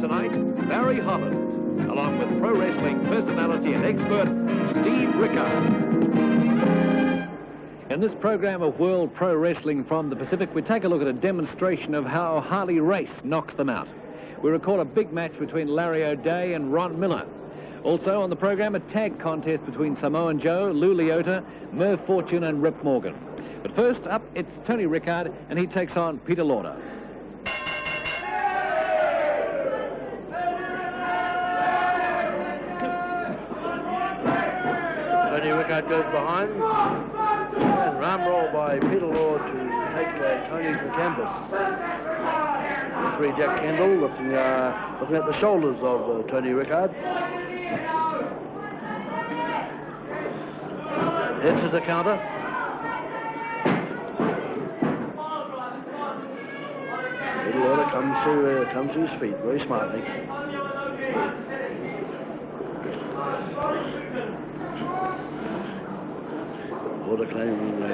tonight, Barry Holland, along with pro wrestling personality and expert, Steve Rickard. In this program of World Pro Wrestling from the Pacific, we take a look at a demonstration of how Harley Race knocks them out. We recall a big match between Larry O'Day and Ron Miller. Also on the program, a tag contest between Samoan Joe, Lou Leota, Merv Fortune and Rip Morgan. But first up, it's Tony Rickard, and he takes on Peter Lauder. Tony Rickard goes behind, and arm roll by Peter Lauder to take Tony to canvas. Referee Jack Kendall looking at the shoulders of Tony Rickard. Enters a counter. Peter Lauder comes to his feet very smartly. Lauder claiming a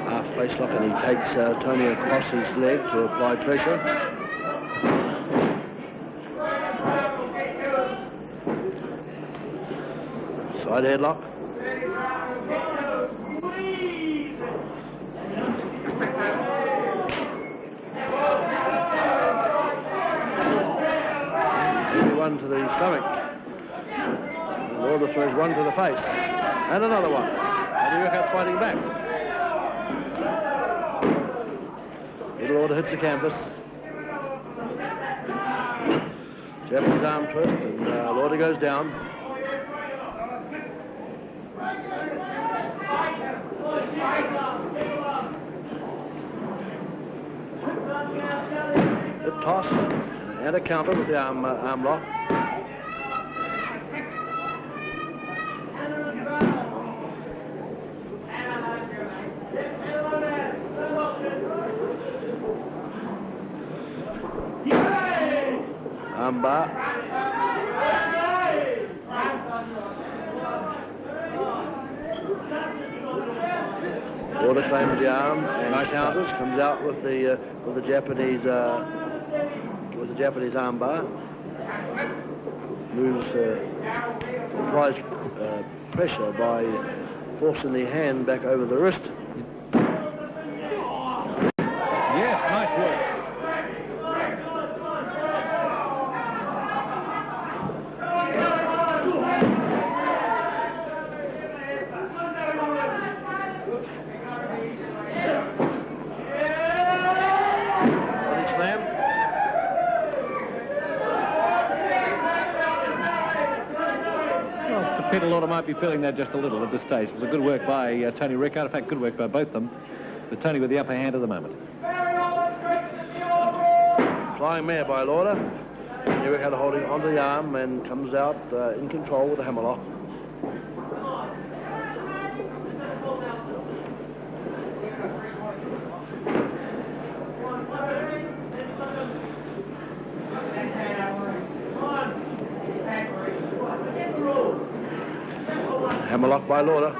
half face lock, and he takes Tony across his leg to apply pressure. Side headlock. One to the stomach. Lauder throws one to the face. And another one. Tony Rickard fighting back. Peter Lauder hits the canvas. Japanese arm twist, and Lauder goes down. Hip toss and a counter with the arm lock. Armbar. Lauder claims the arm and nice counters. Comes out with the Japanese Japanese armbar. Moves applies pressure by forcing the hand back over the wrist. Yes, nice work. Peter Lauder might be feeling that just a little at this stage. It was a good work by Tony Rickard. In fact, good work by both of them. But Tony with the upper hand at the moment. Flying mare by Lauder. Tony Rickard holding onto the arm and comes out in control with a hammerlock. Hammerlock by Lauder.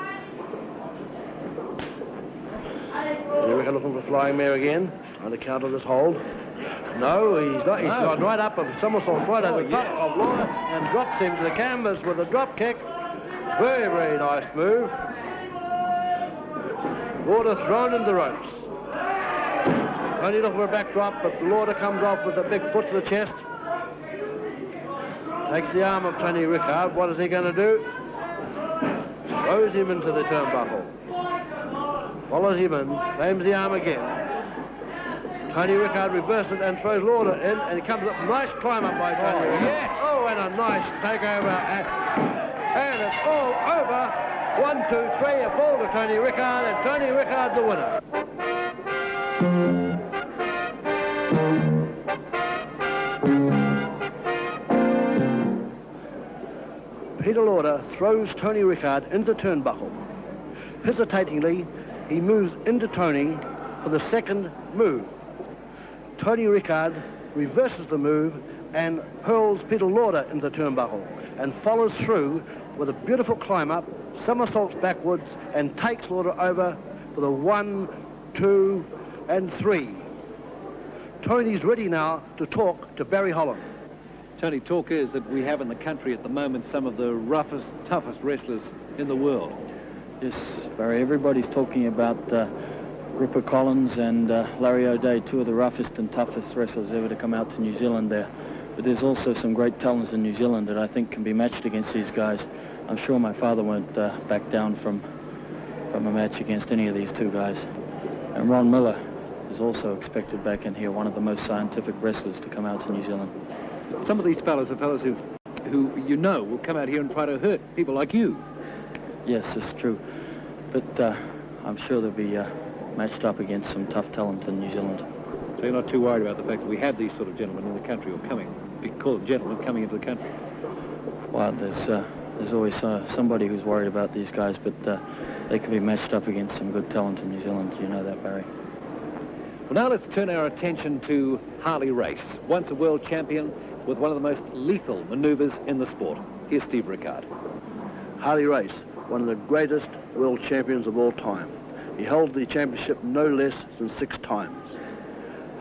Tony Rickard looking for flying mare again. Trying to counter this hold. No, he's not. He's gone right up, a somersault right over the top of Lauder and drops him to the canvas with a drop kick. Very, very nice move. Lauder thrown into the ropes. Only looking for a backdrop, but Lauder comes off with a big foot to the chest. Takes the arm of Tony Rickard. What is he going to do? Throws him into the turnbuckle. Follows him in, claims the arm again. Tony Rickard reverses it and throws Lauder in, and he comes up. Nice climb up by Tony Rickard. Yes. Oh, and a nice takeover. And it's all over. 1, 2, 3, a fall to Tony Rickard, and Tony Rickard the winner. Peter Lauder throws Tony Rickard into the turnbuckle. Hesitatingly, he moves into Tony for the second move. Tony Rickard reverses the move and hurls Peter Lauder into the turnbuckle and follows through with a beautiful climb up, somersaults backwards and takes Lauder over for the 1, 2 and 3. Tony's ready now to talk to Barry Holland. Tony, talk is that we have in the country at the moment some of the roughest, toughest wrestlers in the world. Yes, Barry, everybody's talking about Ripper Collins and Larry O'Day, two of the roughest and toughest wrestlers ever to come out to New Zealand there. But there's also some great talents in New Zealand that I think can be matched against these guys. I'm sure my father won't back down from a match against any of these two guys. And Ron Miller is also expected back in here, one of the most scientific wrestlers to come out to New Zealand. Some of these fellas are fellas who you know will come out here and try to hurt people like you. Yes, it's true. But I'm sure they'll be matched up against some tough talent in New Zealand. So you're not too worried about the fact that we have these sort of gentlemen in the country, or called gentlemen coming into the country? Well, there's always somebody who's worried about these guys, but they can be matched up against some good talent in New Zealand. You know that, Barry. Well, now let's turn our attention to Harley Race, once a world champion with one of the most lethal manoeuvres in the sport. Here's Steve Rickard. Harley Race, one of the greatest world champions of all time. He held the championship no less than 6 times.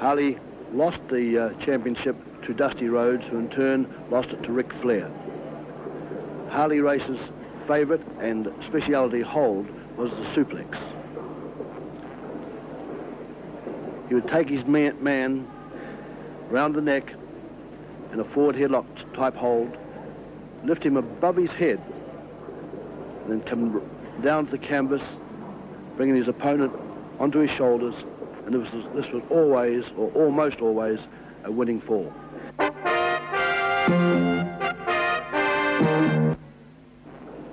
Harley lost the championship to Dusty Rhodes, who in turn lost it to Ric Flair. Harley Race's favourite and speciality hold was the suplex. He would take his man round the neck in a forward headlock type hold, lift him above his head, and then come down to the canvas, bringing his opponent onto his shoulders, and this was always, or almost always, a winning fall.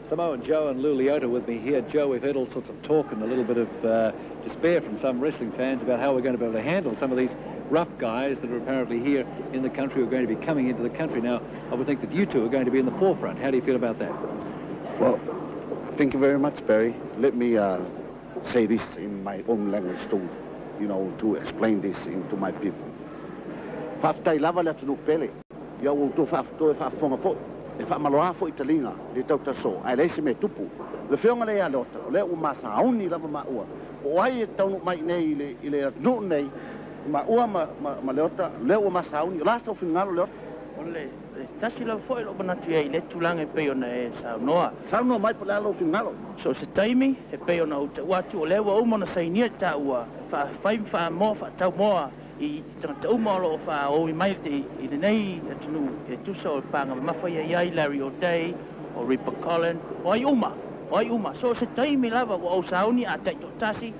Samoan Joe and Lou Leota with me here. Joe, we've heard all sorts of talk and a little bit of despair from some wrestling fans about how we're going to be able to handle some of these rough guys that are apparently here in the country, who are going to be coming into the country. Now, I would think that you two are going to be in the forefront. How do you feel about that? Well, thank you very much, Barry. Let me say this in my own language too, to explain this to my people. Whaftai lava le tunu pele. Ia o tō whafto e whafonga fo. E whamaloa fo i talinga, le tau taso. Ai leise me tupu. Le whionga le a Leota, o le u masa auni lava ma ua. O ai e taunu mai nei i le atu nei, ma ua ma Leota, le u masa auni. Lasta o whingalo Leota. Ole, tasi lau foi lo manatu ia i le tulange peo na e saunoa. Saunoa mai pala alo whingalo. So se taimi, e peo na o te watu o lewa umona sainia ta ua. Whaim wha moa, wha tau moa. I tangata umalo o wha o I mai te I nei atunu e tusa o panga mawhai ai Larry O'Day o Ripper Collins o ai uma so se taimi lava o sauni a taito tasi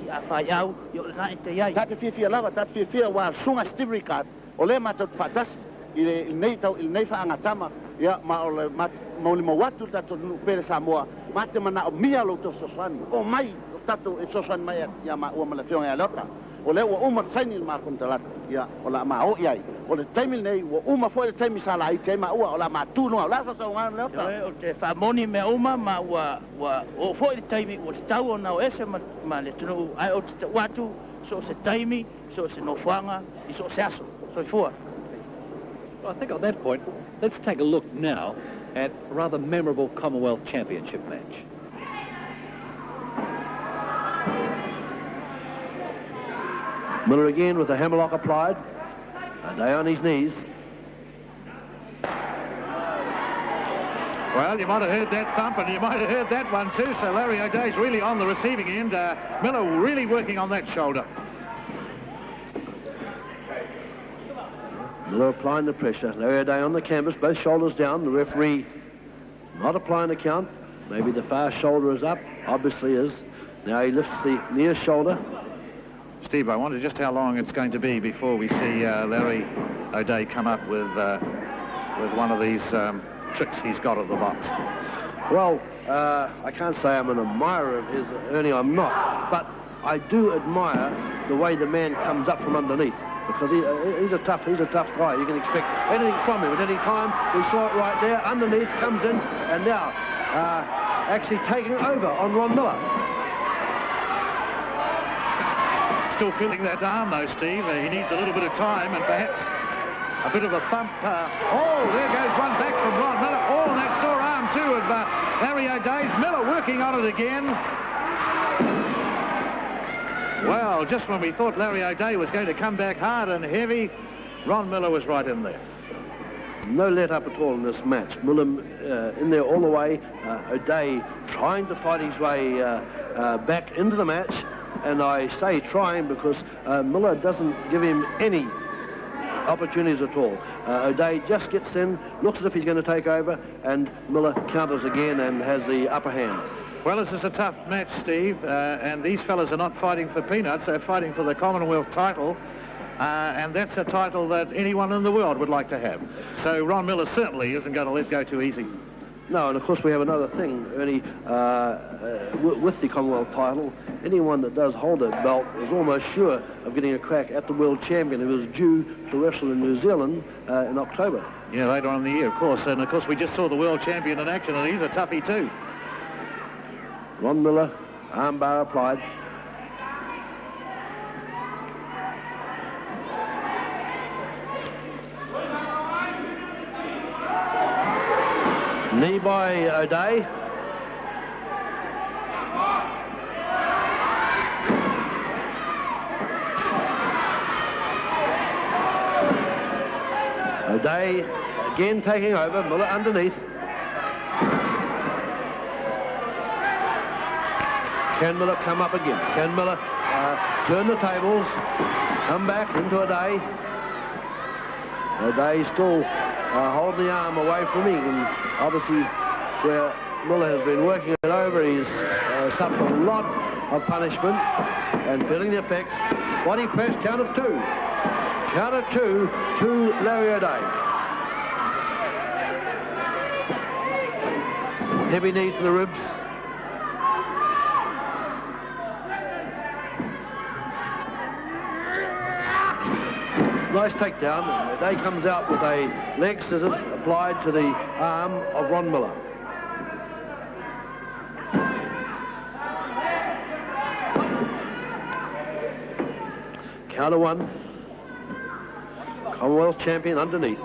a whai au I o le nai te iai Tate whiawhia lava, tate whiawhia wa sunga Steve Rickard o le matot whatasi I nei whaangatama ia ma o le maulimo watu tato pere Samoa ma te mana o mia lo to sosani o mai tato e sosani mai ia ma ua malafionga ia Leota o le ua uma saini le makontalat ia o la ma o iai o le taimi nei ua uma foi le taimi sala ai te ma ua o la ma tunu o la sa so ngana Leota o te whamoni me uma ma ua o foi le taimi o te tau o nao ese ma le tunu ai o te watu so se taimi so se nofanga I so se aso so I fua. Well, I think on that point, let's take a look now at a rather memorable Commonwealth Championship match. Miller again with a hammerlock applied. O'Day on his knees. Well, you might have heard that thump, and you might have heard that one too, so Larry O'Day's really on the receiving end. Miller really working on that shoulder. Miller applying the pressure. Larry O'Day on the canvas, both shoulders down. The referee not applying the count. Maybe the far shoulder is up. Obviously is. Now he lifts the near shoulder. Steve, I wonder just how long it's going to be before we see Larry O'Day come up with one of these tricks he's got at the box. Well, I can't say I'm an admirer of his, Ernie, I'm not, but I do admire the way the man comes up from underneath, because he's a tough guy. You can expect anything from him at any time. We saw it right there, underneath, comes in, and now actually taking over on Ron Miller. Still feeling that arm though, Steve. He needs a little bit of time and perhaps a bit of a thump. Oh, there goes one back from Ron Miller. Oh, and that sore arm too of Larry O'Day's. Miller working on it again. Well, just when we thought Larry O'Day was going to come back hard and heavy, Ron Miller was right in there. No let up at all in this match. Miller in there all the way. O'Day trying to fight his way back into the match. And I say trying because Miller doesn't give him any opportunities at all. O'Day just gets in, looks as if he's going to take over, and Miller counters again and has the upper hand. Well, this is a tough match, Steve, and these fellas are not fighting for peanuts. They're fighting for the Commonwealth title, and that's a title that anyone in the world would like to have. So Ron Miller certainly isn't going to let go too easy. No, and of course we have another thing, Ernie, with the Commonwealth title. Anyone that does hold a belt is almost sure of getting a crack at the world champion who is due to wrestle in New Zealand in October. Yeah, later on in the year, of course. And, of course, we just saw the world champion in action, and he's a toughie too. Ron Miller, armbar applied. Knee by O'Day. O'Day again taking over, Miller underneath. Can Miller come up again? Can Miller turn the tables, come back into O'Day? O'Day still holding the arm away from him, and obviously where Miller has been working it over, he's suffered a lot of punishment and feeling the effects. Body press, count of two. Count of two to Larry O'Day. Heavy knee to the ribs. Nice takedown. O'Day comes out with a leg scissors applied to the arm of Ron Miller. Counter one. Commonwealth champion underneath.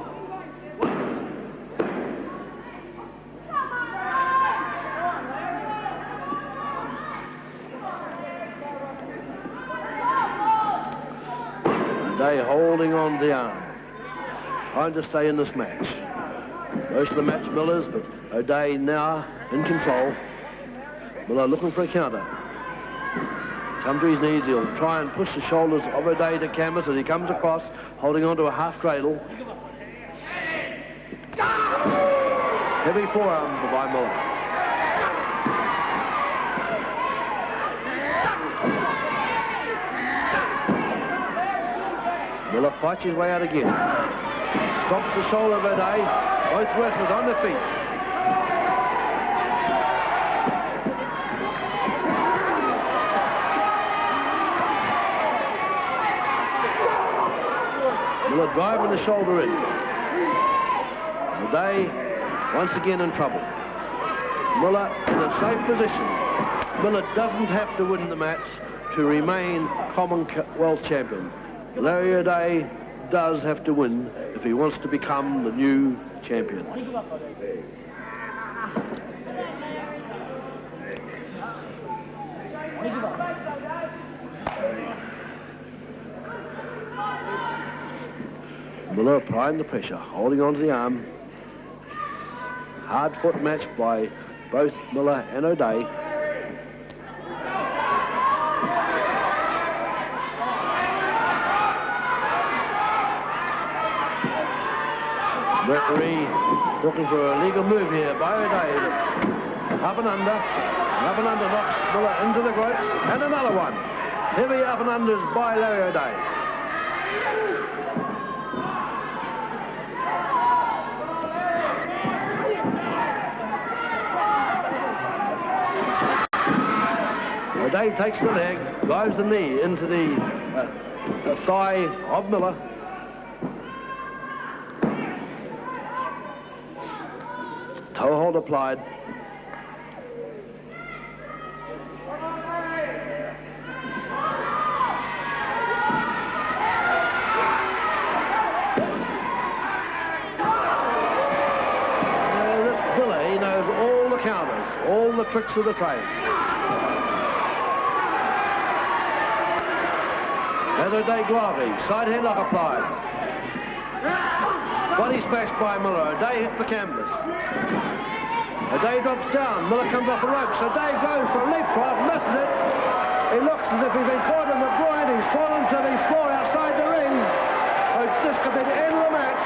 O'Day holding on the arm, trying to stay in this match. Most of the match Miller's, but O'Day now in control. Miller looking for a counter. Come to his knees, he'll try and push the shoulders of O'Day to canvas as he comes across, holding on to a half cradle. Heavy forearm by Miller. Miller fights his way out again. Stops the shoulder of O'Day. Both wrestlers on their feet. Miller driving the shoulder in. O'Day once again in trouble. Miller in a safe position. Miller doesn't have to win the match to remain Commonwealth champion. Larry O'Day does have to win if he wants to become the new champion. Miller applying the pressure, holding on to the arm. Hard fought match by both Miller and O'Day. Referee looking for a legal move here by O'Day. Up and under knocks Miller into the ropes, and another one. Heavy up and unders by Larry O'Day. O'Day takes the leg, drives the knee into the thigh of Miller. Toe hold applied. This Miller, he knows all the counters, all the tricks of the trade. And O'Day Glavi, side headlock applied. Body smashed by Miller. O'Day hits the canvas. O'Day drops down. Miller comes off the ropes. O'Day goes for a leapfrog, misses it. He looks as if he's been caught in the groin. He's fallen to the floor outside the ring. This could be the end of the match.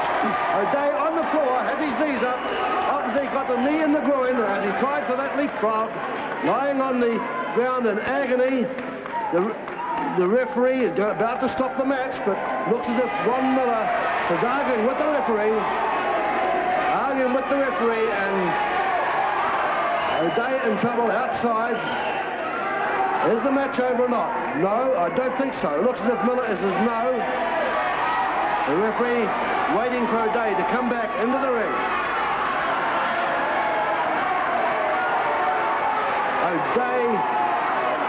O'Day on the floor, has his knees up. Obviously got the knee in the groin as he tried for that leapfrog. Lying on the ground in agony. The referee is about to stop the match, but looks as if Ron Miller is arguing with the referee. And O'Day in trouble outside. Is the match over or not? No, I don't think so. Looks as if Miller says no. The referee waiting for O'Day to come back into the ring.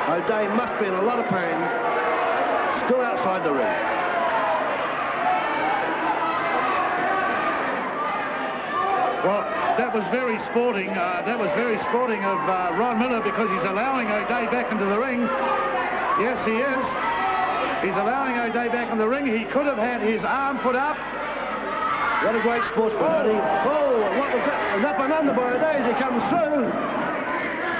O'Day must be in a lot of pain. Still outside the ring. Well, that was very sporting. Of Ron Miller, because he's allowing O'Day back into the ring. Yes, he is. He's allowing O'Day back in the ring. He could have had his arm put up. What a great sportsman, Eddie. Oh, what was that? An up and under by O'Day as he comes through.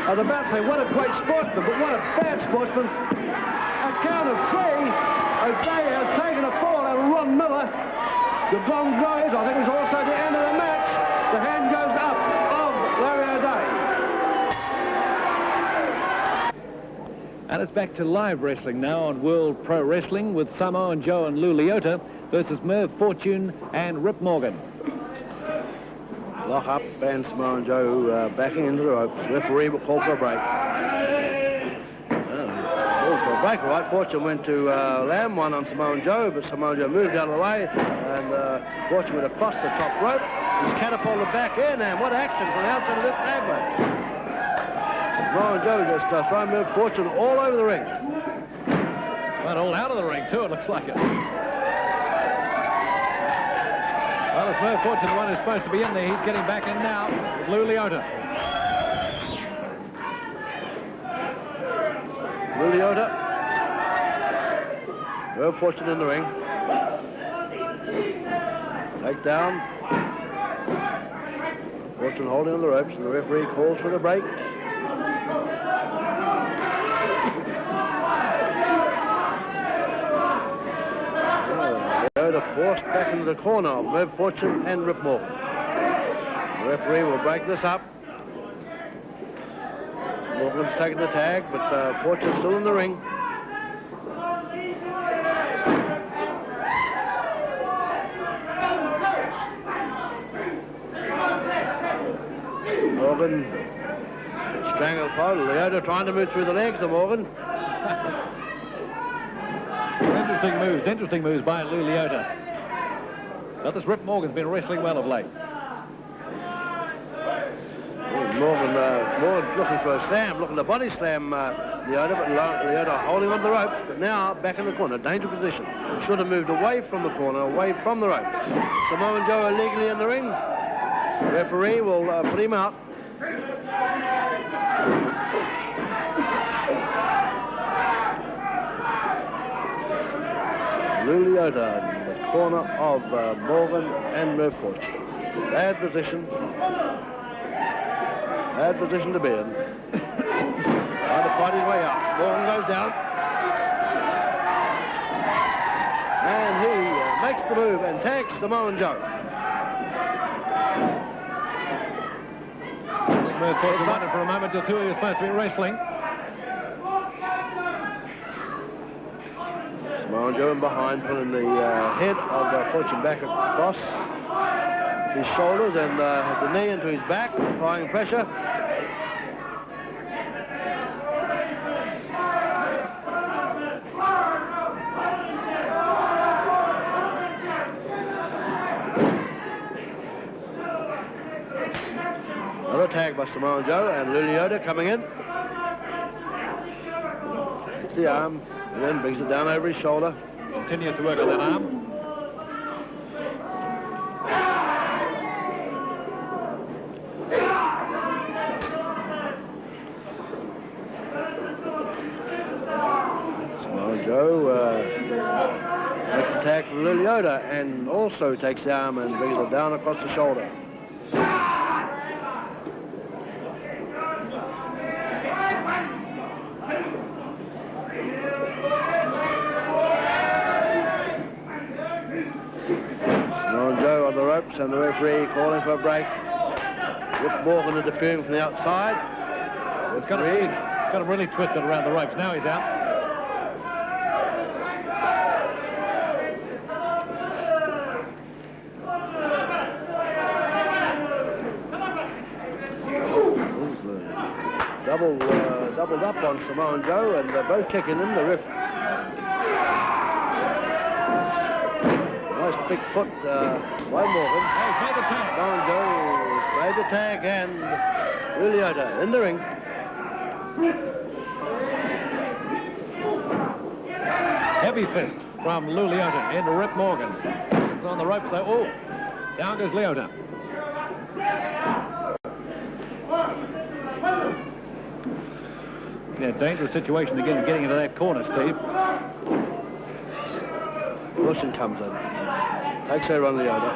I was about to say, what a great sportsman, but what a bad sportsman. A count of 3. O'Day has taken a fall out of Ron Miller. The gong goes. I think it was also the end of the match. The hand goes up of Larry O'Day. And it's back to live wrestling now on World Pro Wrestling with Samoan Joe and Lou Leota versus Merv Fortune and Rip Morgan. Lock up and Samoan Joe backing into the ropes. Referee will call for a break. Calls for a break, all right. Fortune went to land one on Samoan Joe, but Samoan Joe moved out of the way, and Fortune went across the top rope. He's catapulted back in, and what action from the outside of this tag match. Samoan Joe just throwing Merv Fortune all over the ring. Well, all out of the ring, too, it looks like it. Well, it's Merv Fortune, the one who's supposed to be in there. He's getting back in now with Lou Leota. Lou Leota. Merv Fortune in the ring. Take down. Fortune holding on the ropes, and the referee calls for the break. Leota forced back into the corner of Merv Fortune and Rip Morgan. The referee will break this up. Morgan's taking the tag, but Fortune's still in the ring. Morgan strangled pole. Leota trying to move through the legs of Morgan. Interesting moves by Lou Leota. But this Rip Morgan's been wrestling well of late. Morgan looking for a slam, looking to body slam Leota, but Leota holding on the ropes, but now back in the corner, danger position. Should have moved away from the corner, away from the ropes. Samoan Joe illegally in the ring. The referee will put him out. Lou Leota in the corner of Morgan and Merv Fortune. Bad position. Bad position to be in. Trying to fight his way out. Morgan goes down. And he makes the move and tags Samoan Joe. Merv Fortune wondered for a moment just who he was supposed to be wrestling. Samoan Joe in behind, pulling the head of Fortune back across his shoulders and has the knee into his back, applying pressure. Another tag by Samoan Joe and Lou Leota coming in. It's the arm, and then brings it down over his shoulder. Continues to work on that arm. Samoan Joe makes the attack from Leota, and also takes the arm and brings it down across the shoulder. Samoan Joe on the ropes and the referee calling for a break. Rip Morgan interfering from the outside. It's got him really twisted around the ropes. Now he's out. Doubled up on Samoan Joe, and they're both kicking him. The ref. Nice big foot by Morgan. He's made the tag. Samoan Joe made the tag, and Leota in the ring. Heavy fist from Leota into Rip Morgan. It's on the ropes though. Oh, down goes Leota. Yeah, dangerous situation again, getting into that corner, Steve. Wilson comes in. Takes her on Leota.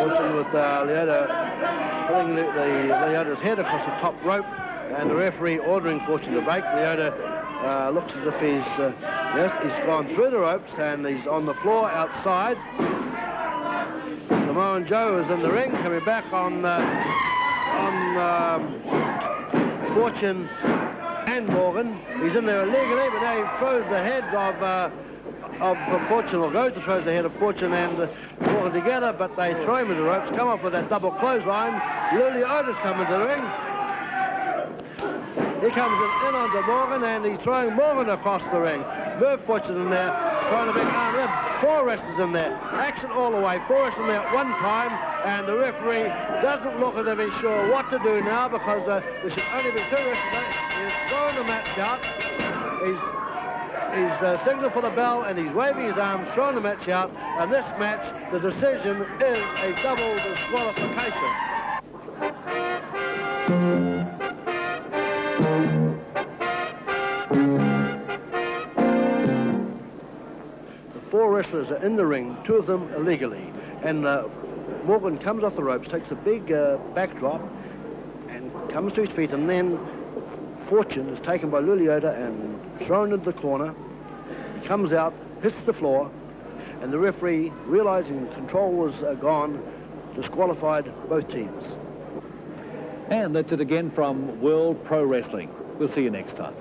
Wilson with Leota pulling Leota's head across the top rope, and the referee ordering Fortune to break. Leota looks as if he's gone through the ropes, and he's on the floor outside. Samoan Joe is in the ring, coming back on Fortune and Morgan. He's in there illegally, but now he throws the head of Fortune, or goes to throw the head of Fortune and Morgan together, but they throw him in the ropes, come off with that double clothesline. Leota's coming to the ring. He comes in onto Morgan, and he's throwing Morgan across the ring. Merv Fortune in there, trying to make arm. There are 4 wrestlers in there. Action all the way. 4 wrestlers in there at one time, and the referee doesn't look as if he's sure what to do now, because there should only be 2 wrestlers. He's throwing the match out. He's signaling for the bell, and he's waving his arms, throwing the match out. And this match, the decision is a double disqualification. The 4 wrestlers are in the ring, 2 of them illegally, and Morgan comes off the ropes, takes a big backdrop, and comes to his feet, and then Fortune is taken by Leota and thrown into the corner. He comes out, hits the floor, and the referee, realizing control was gone, disqualified both teams. And that's it again from World Pro Wrestling. We'll see you next time.